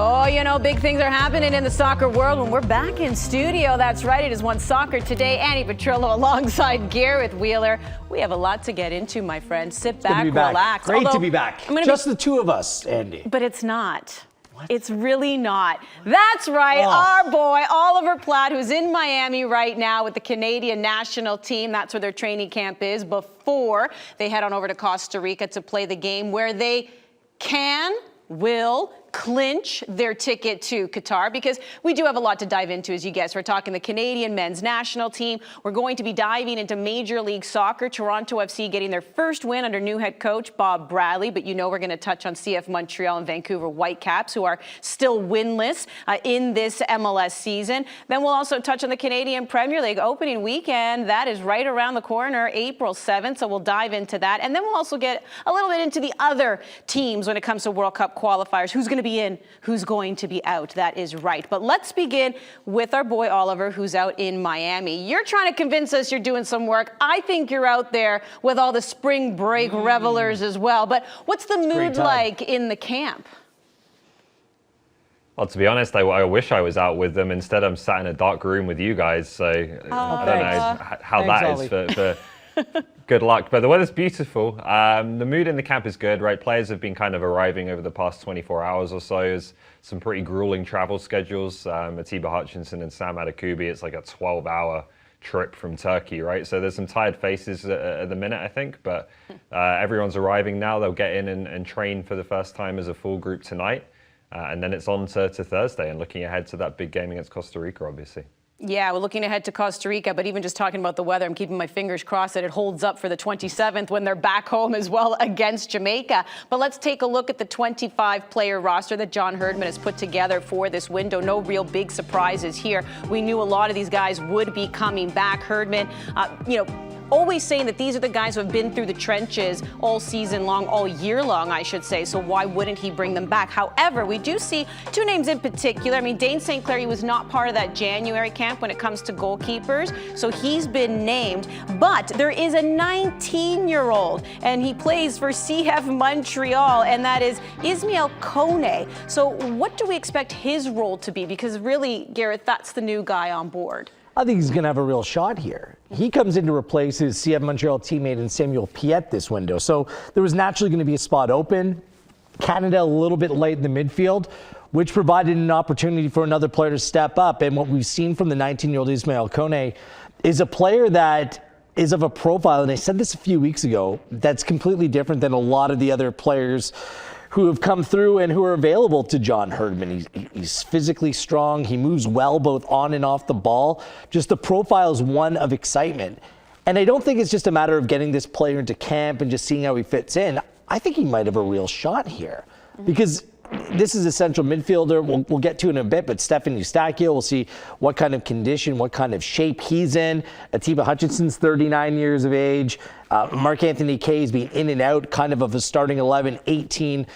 Oh, you know, big things are happening in the soccer world when we're back in studio. That's right, it is OneSoccer Today. Annie Petrillo alongside Gareth Wheeler. We have a lot to get into, my friend. Sit back, relax. Great to be back. Just the two of us, Andy. But it's not. What? It's really not. That's right, our boy Oliver Platt, who's in Miami right now with the Canadian national team. That's where their training camp is before they head on over to Costa Rica to play the game where they will clinch their ticket to Qatar, because we do have a lot to dive into, as you guessed. We're talking the Canadian men's national team. We're going to be diving into Major League Soccer. Toronto FC getting their first win under new head coach Bob Bradley, but you know we're going to touch on CF Montreal and Vancouver Whitecaps, who are still winless in this MLS season. Then we'll also touch on the Canadian Premier League opening weekend. That is right around the corner, April 7th, so we'll dive into that. And then we'll also get a little bit into the other teams when it comes to World Cup qualifiers. Who's going to be in, who's going to be out. That is right. But let's begin with our boy Oliver, who's out in Miami. You're trying to convince us you're doing some work. I think you're out there with all the spring break revelers as well. But what's the mood like in the camp? Well, to be honest, I wish I was out with them. Instead, I'm sat in a dark room with you guys. So I don't know how that is for good luck. But the weather's beautiful. The mood in the camp is good, right? Players have been kind of arriving over the past 24 hours or so. There's some pretty grueling travel schedules. Atiba Hutchinson and Sam Adekugbe, it's like a 12-hour trip from Turkey, right? So there's some tired faces at the minute, I think. But everyone's arriving now. They'll get in and train for the first time as a full group tonight. And then it's on to Thursday and looking ahead to that big game against Costa Rica, obviously. Yeah, we're looking ahead to Costa Rica, but even just talking about the weather, I'm keeping my fingers crossed that it holds up for the 27th when they're back home as well against Jamaica. But let's take a look at the 25-player roster that John Herdman has put together for this window. No real big surprises here. We knew a lot of these guys would be coming back. Herdman, always saying that these are the guys who have been through the trenches all season long, all year long, I should say. So why wouldn't he bring them back? However, we do see two names in particular. I mean, Dane St. Clair, he was not part of that January camp when it comes to goalkeepers. So he's been named. But there is a 19-year-old, and he plays for CF Montreal, and that is Ismail Kone. So what do we expect his role to be? Because really, Gareth, that's the new guy on board. I think he's going to have a real shot here. He comes in to replace his CF Montreal teammate in Samuel Piette this window. So there was naturally going to be a spot open. Canada a little bit late in the midfield, which provided an opportunity for another player to step up. And what we've seen from the 19-year-old Ismail Kone is a player that is of a profile, and I said this a few weeks ago, that's completely different than a lot of the other players who have come through and who are available to John Herdman. He's physically strong. He moves well both on and off the ball. Just the profile is one of excitement. And I don't think it's just a matter of getting this player into camp and just seeing how he fits in. I think he might have a real shot here because this is a central midfielder. We'll get to it in a bit, but Stephen Eustachio, we'll see what kind of condition, what kind of shape he's in. Atiba Hutchinson's 39 years of age. Mark-Anthony Kaye's been in and out kind of a starting 11, 18, in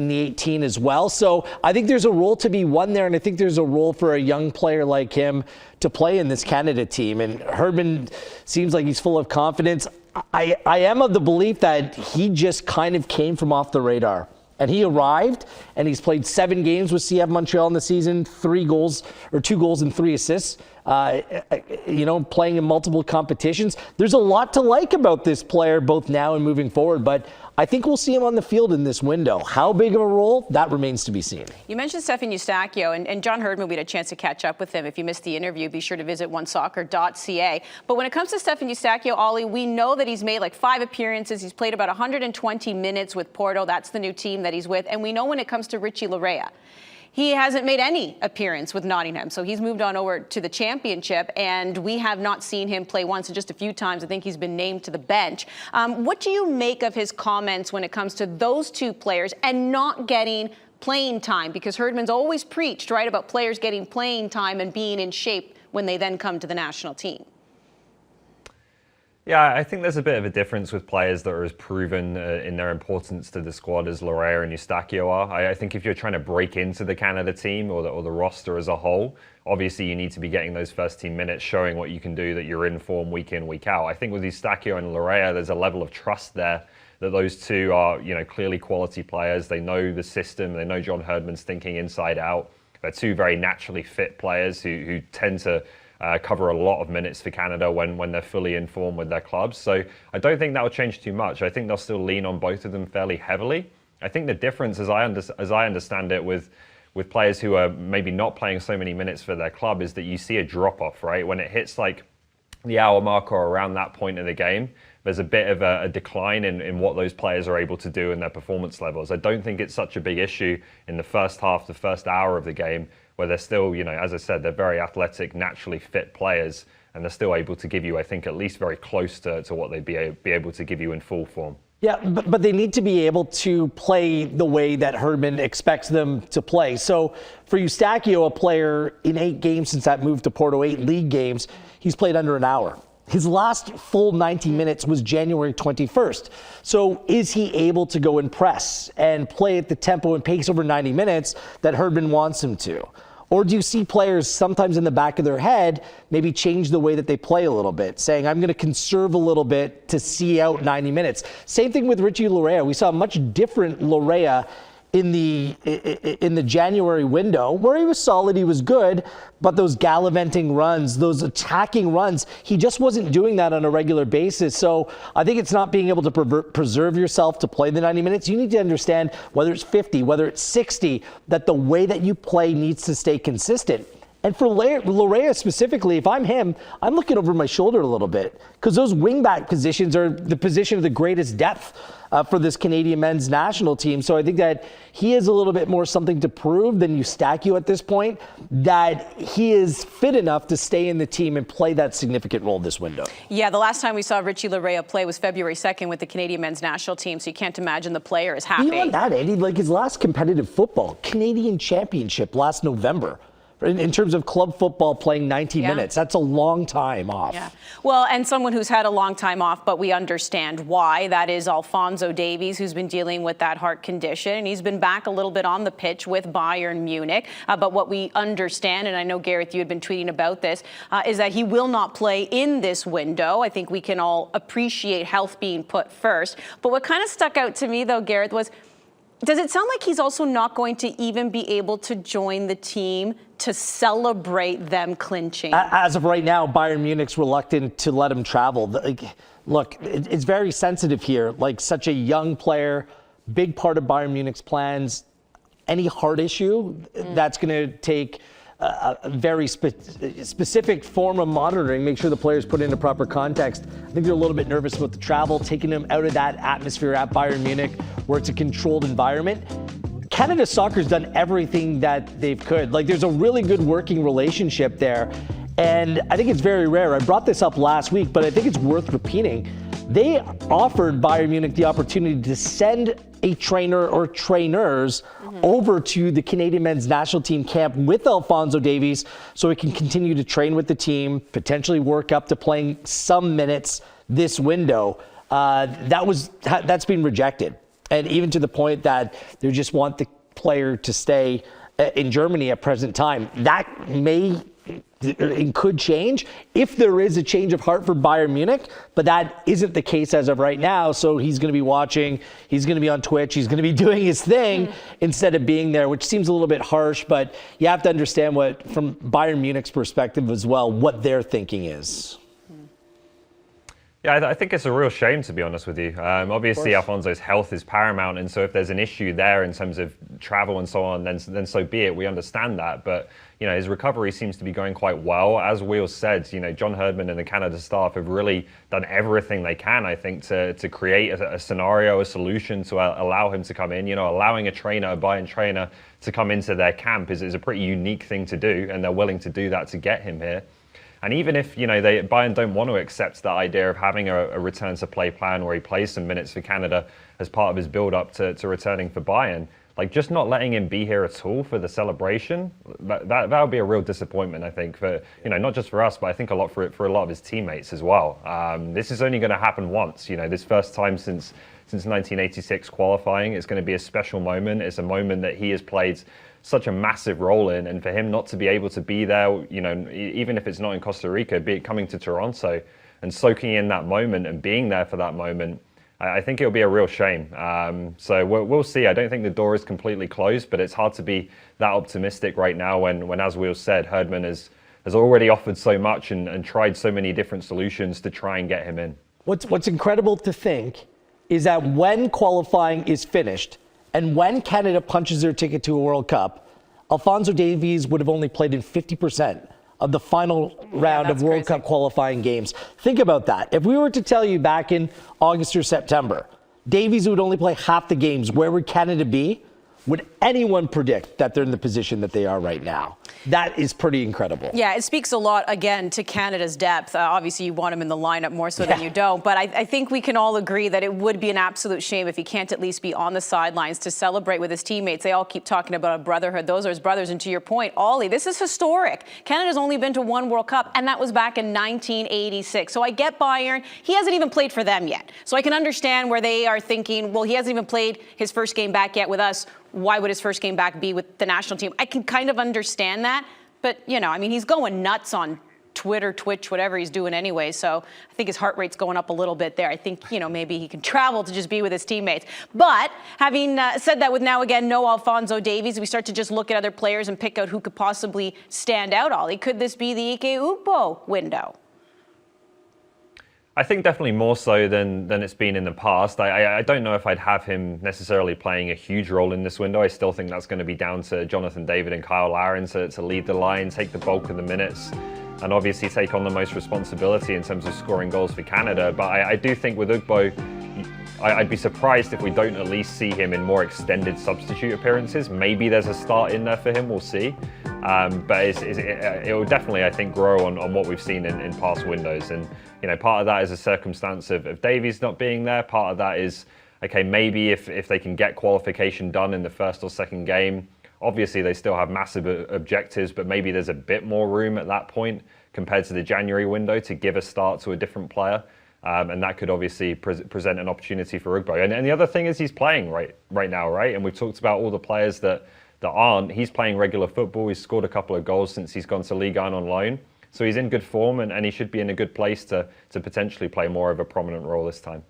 the 18 as well. So I think there's a role to be won there, and I think there's a role for a young player like him to play in this Canada team. And Herdman seems like he's full of confidence. I am of the belief that he just kind of came from off the radar. And he arrived, and he's played 7 games with CF Montreal in the season, 2 goals and 3 assists, playing in multiple competitions. There's a lot to like about this player, both now and moving forward, but I think we'll see him on the field in this window. How big of a role? That remains to be seen. You mentioned Stephen Eustachio, and John Herdman, we had a chance to catch up with him. If you missed the interview, be sure to visit onesoccer.ca. But when it comes to Stephen Eustachio, Ollie, we know that he's made like 5 appearances. He's played about 120 minutes with Porto. That's the new team that he's with. And we know when it comes to Richie Larea, he hasn't made any appearance with Nottingham, so he's moved on over to the championship, and we have not seen him play once, and just a few times I think he's been named to the bench. What do you make of his comments when it comes to those 2 players and not getting playing time? Because Herdman's always preached, right, about players getting playing time and being in shape when they then come to the national team. Yeah, I think there's a bit of a difference with players that are as proven in their importance to the squad as Larea and Eustachio are. I think if you're trying to break into the Canada team or the roster as a whole, obviously you need to be getting those first team minutes, showing what you can do, that you're in form week in, week out. I think with Eustachio and Larea, there's a level of trust there that those two are, clearly quality players. They know the system. They know John Herdman's thinking inside out. They're two very naturally fit players who tend to cover a lot of minutes for Canada when they're fully in form with their clubs. So I don't think that will change too much. I think they'll still lean on both of them fairly heavily. I think the difference, as I understand it, with players who are maybe not playing so many minutes for their club, is that you see a drop-off, right? When it hits like the hour mark or around that point in the game, there's a bit of a decline in what those players are able to do in their performance levels. I don't think it's such a big issue in the first half, the first hour of the game, where they're still, as I said, they're very athletic, naturally fit players, and they're still able to give you, I think, at least very close to what they'd be able to give you in full form. Yeah, but they need to be able to play the way that Herdman expects them to play. So for Eustachio, a player in 8 games since that move to Porto, 8 league games, he's played under an hour. His last full 90 minutes was January 21st. So is he able to go and press and play at the tempo and pace over 90 minutes that Herdman wants him to? Or do you see players sometimes in the back of their head maybe change the way that they play a little bit, saying, I'm going to conserve a little bit to see out 90 minutes? Same thing with Richie Laryea. We saw a much different Laryea in the January window, where he was solid, he was good, but those gallivanting runs, those attacking runs, he just wasn't doing that on a regular basis. So I think it's not being able to preserve yourself to play the 90 minutes. You need to understand, whether it's 50, whether it's 60, that the way that you play needs to stay consistent. And for Laryea specifically, if I'm him, I'm looking over my shoulder a little bit, because those wingback positions are the position of the greatest depth for this Canadian men's national team. So I think that he has a little bit more something to prove than Eustachio at this point, that he is fit enough to stay in the team and play that significant role this window. Yeah, the last time we saw Richie Laryea play was February 2nd with the Canadian men's national team, so you can't imagine the player is happy. Beyond that, Andy, like his last competitive football, Canadian Championship last November. In terms of club football, playing 90 minutes. That's a long time off. Yeah. Well, and someone who's had a long time off, but we understand why. That is Alphonso Davies, who's been dealing with that heart condition. And he's been back a little bit on the pitch with Bayern Munich. But what we understand, and I know, Gareth, you had been tweeting about this, is that he will not play in this window. I think we can all appreciate health being put first. But what kind of stuck out to me, though, Gareth, was, does it sound like he's also not going to even be able to join the team to celebrate them clinching? As of right now, Bayern Munich's reluctant to let him travel. Look, it's very sensitive here. Like, such a young player, big part of Bayern Munich's plans. Any heart issue, that's going to take a very specific form of monitoring, make sure the player's put into proper context. I think they're a little bit nervous about the travel, taking him out of that atmosphere at Bayern Munich, where it's a controlled environment. Canada Soccer's done everything that they could. Like, there's a really good working relationship there. And I think it's very rare. I brought this up last week, but I think it's worth repeating. They offered Bayern Munich the opportunity to send a trainer or trainers over to the Canadian men's national team camp with Alphonso Davies, so he can continue to train with the team, potentially work up to playing some minutes this window. That's been rejected. And even to the point that they just want the player to stay in Germany at present time. That may and could change if there is a change of heart for Bayern Munich, but that isn't the case as of right now. So he's going to be watching, he's going to be on Twitch, he's going to be doing his thing instead of being there, which seems a little bit harsh, but you have to understand what, from Bayern Munich's perspective as well, what their thinking is. Yeah, I think it's a real shame, to be honest with you. Obviously, Alfonso's health is paramount, and so if there's an issue there in terms of travel and so on, then so be it. We understand that, but his recovery seems to be going quite well. As Wheels said, John Herdman and the Canada staff have really done everything they can, I think, to create a scenario, a solution to allow him to come in. Allowing a Bayern trainer to come into their camp is a pretty unique thing to do, and they're willing to do that to get him here. And even if Bayern don't want to accept that idea of having a return to play plan where he plays some minutes for Canada as part of his build-up to returning for Bayern, like, just not letting him be here at all for the celebration, that would be a real disappointment, I think, for not just for us, but I think a lot for a lot of his teammates as well. This is only going to happen once. This first time since 1986 qualifying. It's going to be a special moment. It's a moment that he has played such a massive role in, and for him not to be able to be there, even if it's not in Costa Rica, be it coming to Toronto and soaking in that moment and being there for that moment, I think it'll be a real shame. So we'll see. I don't think the door is completely closed, but it's hard to be that optimistic right now when as we all said, Herdman has already offered so much and tried so many different solutions to try and get him in. What's incredible to think is that when qualifying is finished and when Canada punches their ticket to a World Cup, Alphonso Davies would have only played in 50% of the final round of World Cup qualifying games. Think about that. If we were to tell you back in August or September, Davies would only play half the games, where would Canada be? Would anyone predict that they're in the position that they are right now? That is pretty incredible. Yeah, it speaks a lot, again, to Canada's depth. Obviously, you want him in the lineup more so than you don't. But I think we can all agree that it would be an absolute shame if he can't at least be on the sidelines to celebrate with his teammates. They all keep talking about a brotherhood. Those are his brothers. And to your point, Ollie, this is historic. Canada's only been to one World Cup, and that was back in 1986. So I get Bayern. He hasn't even played for them yet. So I can understand where they are thinking, well, he hasn't even played his first game back yet with us. Why would his first game back be with the national team? I can kind of understand that. But, you know, I mean, he's going nuts on Twitter, Twitch, whatever he's doing anyway. So I think his heart rate's going up a little bit there. I think, you know, maybe he can travel to just be with his teammates. But having said that, with now again no Alphonso Davies, we start to just look at other players and pick out who could possibly stand out, Ollie. Could this be the Ike Ugbo window? I think definitely more so than it's been in the past. I don't know if I'd have him necessarily playing a huge role in this window. I still think that's going to be down to Jonathan David and Kyle Larin to lead the line, take the bulk of the minutes, and obviously take on the most responsibility in terms of scoring goals for Canada. But I do think with Ugbo, I'd be surprised if we don't at least see him in more extended substitute appearances. Maybe there's a start in there for him, we'll see. But it will definitely, I think, grow on what we've seen in past windows. And, you know, part of that is a circumstance of Davies not being there. Part of that is, okay, maybe if they can get qualification done in the first or second game, obviously they still have massive objectives, but maybe there's a bit more room at that point compared to the January window to give a start to a different player. And that could obviously present an opportunity for Ugbo. And the other thing is he's playing right now, right? And we've talked about all the players that aren't. He's playing regular football. He's scored a couple of goals since he's gone to Ligue 1 on loan. So he's in good form, and he should be in a good place to potentially play more of a prominent role this time.